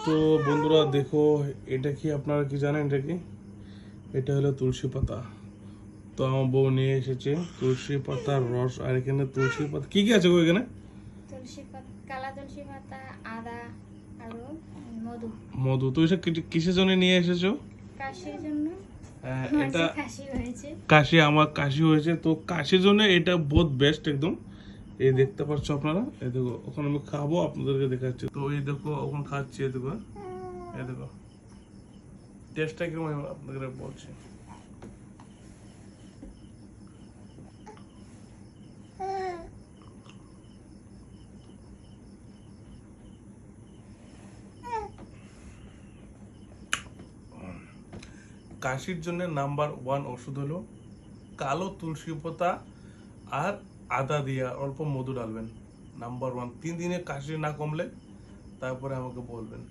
তো বন্ধুরা দেখো, এটা কি আপনারা কি জানেন? এটা কি? এটা হলো তুলসী পাতা। তো আমার বউ নিয়ে এসেছে তুলসী পাতার রস। আর এখানে তুলসী পাতা কি কি আছে গো এখানে? তুলসী পাতা, কালা তুলসী পাতা, আদা আর মধু। মধু। তো এসব কিসের জন্য নিয়ে এসেছো? কাশির জন্য। আমার এটা যে কাশি হয়েছে। কাশি, আমার কাশি হয়েছে, তো কাশির জন্য এটা বহুত বেস্ট একদম। এই দেখতে পাচ্ছ আপনারা, এই দেখো ওখানে আমি খাবো, আপনাদেরকে দেখাচ্ছি। তো এই দেখো ওখানে খাচ্ছি, এই দেখো, এই দেখো টেস্টটা কিরকম আমি আপনাদের বলছি। কাশির জন্য নাম্বার ওয়ান ওষুধ হলো কালো তুলসী পাতা আর আদা দিয়ে অল্প মধু ডালবেন। Number one. 3 দিনে কাশি না কমলে তারপরে আমাকে বলবেন।